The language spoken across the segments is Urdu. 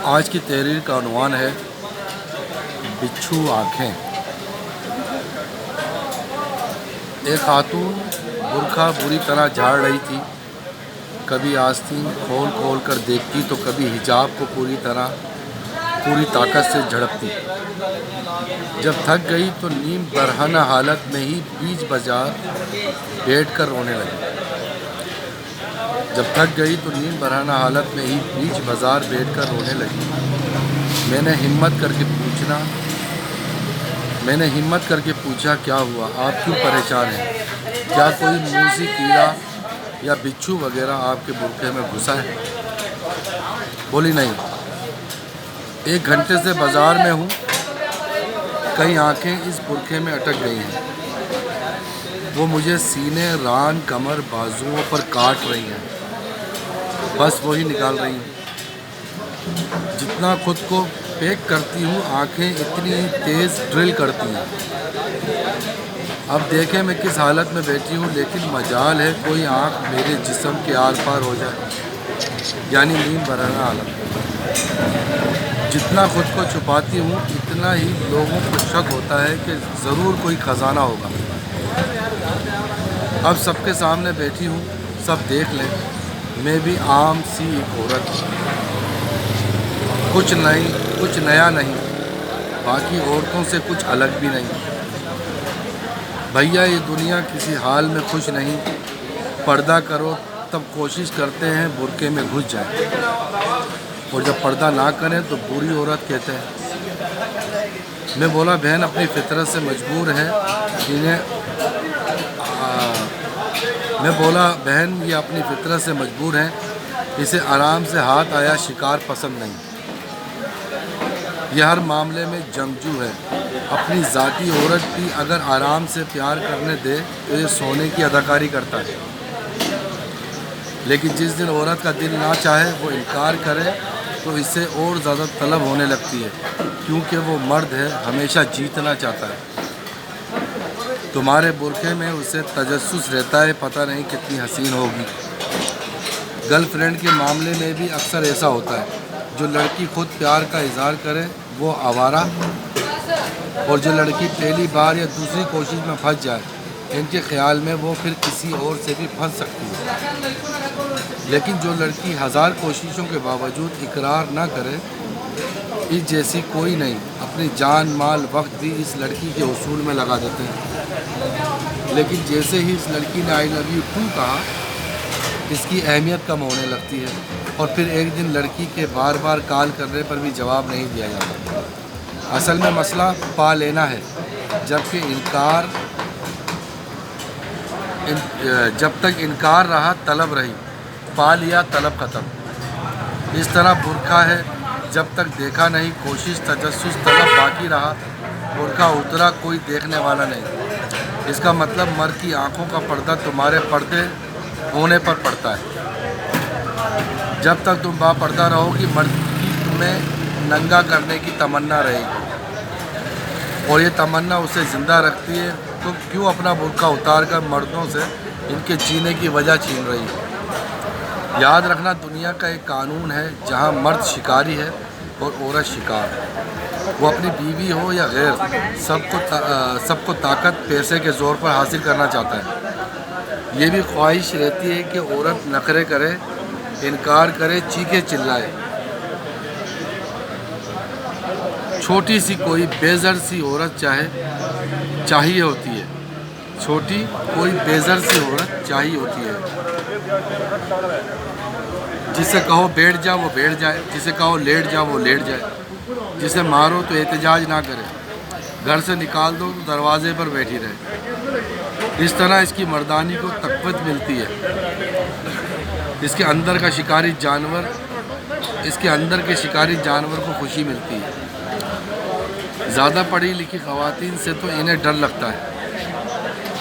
آج کی تحریر کا عنوان ہے بچھو آنکھیں۔ ایک خاتون برقع بری طرح جھاڑ رہی تھی، کبھی آستین کھول کھول کر دیکھتی تو کبھی حجاب کو پوری طاقت سے جھڑپتی۔ جب تھک گئی تو نیم برہنہ حالت میں ہی بیچ بازار بیٹھ کر رونے لگی۔ میں نے ہمت کر کے پوچھا، کیا ہوا؟ آپ کیوں پریشان ہیں؟ کیا کوئی موذی کیڑا یا بچھو وغیرہ آپ کے برقعے میں گھسا ہے؟ بولی، نہیں، 1 گھنٹے سے بازار میں ہوں، کئی آنکھیں اس برقعے میں اٹک گئی ہیں۔ وہ مجھے سینے، ران، کمر، بازوؤں پر کاٹ رہی ہیں، بس وہی نکال رہی ہوں۔ جتنا خود کو پیک کرتی ہوں، آنکھیں اتنی تیز ڈرل کرتی ہیں۔ اب دیکھیں میں کس حالت میں بیٹھی ہوں، لیکن مجال ہے کوئی آنکھ میرے جسم کے آر پار ہو جائے، یعنی نیم برہنہ حالت۔ جتنا خود کو چھپاتی ہوں، اتنا ہی لوگوں کو شک ہوتا ہے کہ ضرور کوئی خزانہ ہوگا۔ اب سب کے سامنے بیٹھی ہوں، سب دیکھ لیں، میں بھی عام سی ایک عورت ہوں، کچھ نیا نہیں، باقی عورتوں سے کچھ الگ بھی نہیں۔ بھیا، یہ دنیا کسی حال میں خوش نہیں، پردہ کرو تب کوشش کرتے ہیں برقعے میں گھس جائیں، اور جب پردہ نہ کریں تو بری عورت کہتے ہیں۔ میں بولا، بہن اپنی فطرت سے مجبور ہے یہ اپنی فطرت سے مجبور ہیں، اسے آرام سے ہاتھ آیا شکار پسند نہیں۔ یہ ہر معاملے میں جنگجو ہے۔ اپنی ذاتی عورت بھی اگر آرام سے پیار کرنے دے تو یہ سونے کی اداکاری کرتا ہے، لیکن جس دن عورت کا دل نہ چاہے، وہ انکار کرے تو اسے اور زیادہ طلب ہونے لگتی ہے، کیونکہ وہ مرد ہے، ہمیشہ جیتنا چاہتا ہے۔ تمہارے برقعے میں اسے تجسس رہتا ہے، پتہ نہیں کتنی حسین ہوگی۔ گرل فرینڈ کے معاملے میں بھی اکثر ایسا ہوتا ہے، جو لڑکی خود پیار کا اظہار کرے وہ آوارہ، اور جو لڑکی پہلی بار یا دوسری کوشش میں پھنس جائے، ان کے خیال میں وہ پھر کسی اور سے بھی پھنس سکتی ہے۔ لیکن جو لڑکی 1000 کوششوں کے باوجود اقرار نہ کرے، اس جیسی کوئی نہیں۔ اپنی جان، مال، وقت بھی اس لڑکی کے حصول میں لگا دیتے ہیں، لیکن جیسے ہی اس لڑکی نے آئی لو یو ٹو کہا، اس کی اہمیت کم ہونے لگتی ہے، اور پھر ایک دن لڑکی کے بار بار کال کرنے پر بھی جواب نہیں دیا جاتا۔ اصل میں مسئلہ پا لینا ہے، جب تک انکار رہا طلب رہی، پا لیا طلب ختم۔ اس طرح برقعہ ہے، جب تک دیکھا نہیں، کوشش، تجسس، طلب باقی رہا، برقعہ اترا، کوئی دیکھنے والا نہیں۔ اس کا مطلب مرد کی آنکھوں کا پردہ تمہارے پردے ہونے پر پڑتا ہے۔ جب تک تم باپردہ رہو گی، مرد کی تمہیں ننگا کرنے کی تمنا رہے گی، اور یہ تمنا اسے زندہ رکھتی ہے۔ تم کیوں اپنا برقعہ اتار کر مردوں سے ان کے جینے کی وجہ چھین رہی ہو؟ یاد رکھنا، دنیا کا ایک قانون ہے، جہاں مرد شکاری ہے اور عورت شکار۔ وہ اپنی بیوی ہو یا غیر، سب کو طاقت، پیسے کے زور پر حاصل کرنا چاہتا ہے۔ یہ بھی خواہش رہتی ہے کہ عورت نخرے کرے، انکار کرے، چیخے چلائے۔ چھوٹی سی کوئی بے-زر سی عورت چاہیے ہوتی ہے، جسے کہو بیٹھ جا وہ بیٹھ جائے، جسے کہو لیٹ جا وہ لیٹ جائے، جسے مارو تو احتجاج نہ کرے، گھر سے نکال دو تو دروازے پر بیٹھی رہے۔ اس طرح اس کی مردانی کو تقویت ملتی ہے، اس کے اندر کے شکاری جانور کو خوشی ملتی ہے۔ زیادہ پڑھی لکھی خواتین سے تو انہیں ڈر لگتا ہے،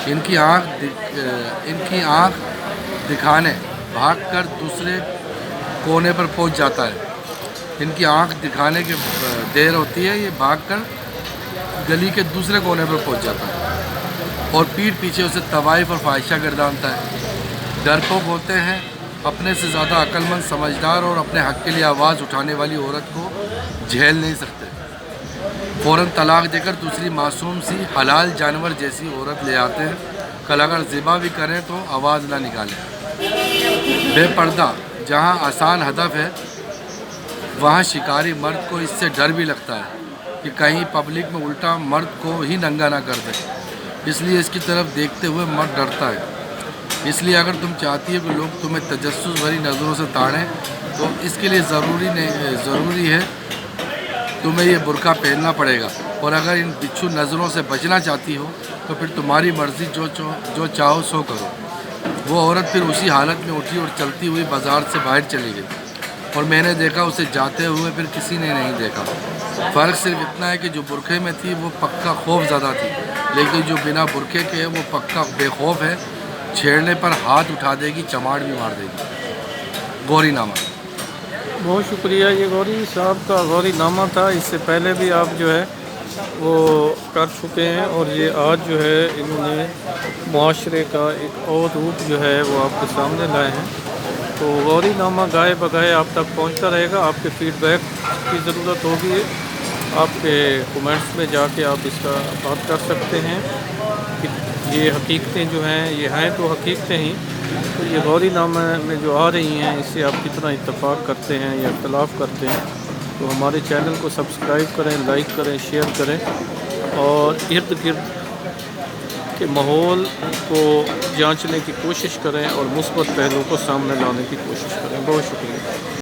ان کی آنکھ دکھانے بھاگ کر دوسرے کونے پر پہنچ جاتا ہے۔ ان کی آنکھ دکھانے کے دیر ہوتی ہے، یہ بھاگ کر گلی کے دوسرے کونے پر پہنچ جاتا ہے، اور پیٹھ پیچھے اسے طوائف اور فاحشہ گردانتا ہے۔ ڈرپوک ہوتے ہیں اپنے سے زیادہ عقل مند، سمجھدار اور اپنے حق کے لیے آواز اٹھانے والی عورت کو جھیل نہیں سکتے۔ فوراً طلاق دے کر دوسری معصوم سی حلال جانور جیسی عورت لے آتے ہیں، کل اگر ذبح بھی کریں تو آواز نہ نکالیں۔ بے پردہ جہاں آسان ہدف ہے، وہاں شکاری مرد کو اس سے ڈر بھی لگتا ہے کہ کہیں پبلک میں الٹا مرد کو ہی ننگا نہ کر دے، اس لیے اس کی طرف دیکھتے ہوئے مرد ڈرتا ہے۔ اس لیے اگر تم چاہتی ہو کہ لوگ تمہیں تجسس بھری نظروں سے تاڑیں تو اس کے لیے ضروری ہے تمہیں یہ برقع پہننا پڑے گا، اور اگر ان بچھو نظروں سے بچنا چاہتی ہو تو پھر تمہاری مرضی، جو چاہو سو کرو۔ وہ عورت پھر اسی حالت میں اٹھی اور چلتی ہوئی بازار سے باہر چلی گئی، اور میں نے دیکھا اسے جاتے ہوئے پھر کسی نے نہیں دیکھا۔ فرق صرف اتنا ہے کہ جو برقعے میں تھی وہ پکا خوف زدہ تھی، لیکن جو بنا برقعے کے ہے وہ پکا بے خوف ہے، چھیڑنے پر ہاتھ اٹھا دے گی، چماڑ بھی مار دے گی۔ غوری نامہ۔ بہت شکریہ۔ یہ غوری صاحب کا غوری نامہ تھا، اس سے پہلے بھی آپ جو ہے وہ کر چکے ہیں، اور یہ آج جو ہے انہوں نے معاشرے کا ایک اور روپ جو ہے وہ آپ کے سامنے لائے ہیں۔ تو غوری نامہ گائے بگائے آپ تک پہنچتا رہے گا۔ آپ کے فیڈ بیک کی ضرورت ہوگی، آپ کے کومنٹس میں جا کے آپ اس کا بات کر سکتے ہیں کہ یہ حقیقتیں جو ہیں یہ ہیں تو حقیقتیں ہی، تو یہ غوری نامہ میں جو آ رہی ہیں اس سے آپ کتنا اتفاق کرتے ہیں یا اختلاف کرتے ہیں۔ تو ہمارے چینل کو سبسکرائب کریں، لائک کریں، شیئر کریں، اور ارد گرد کے ماحول کو جانچنے کی کوشش کریں اور مثبت پہلو کو سامنے لانے کی کوشش کریں۔ بہت شکریہ۔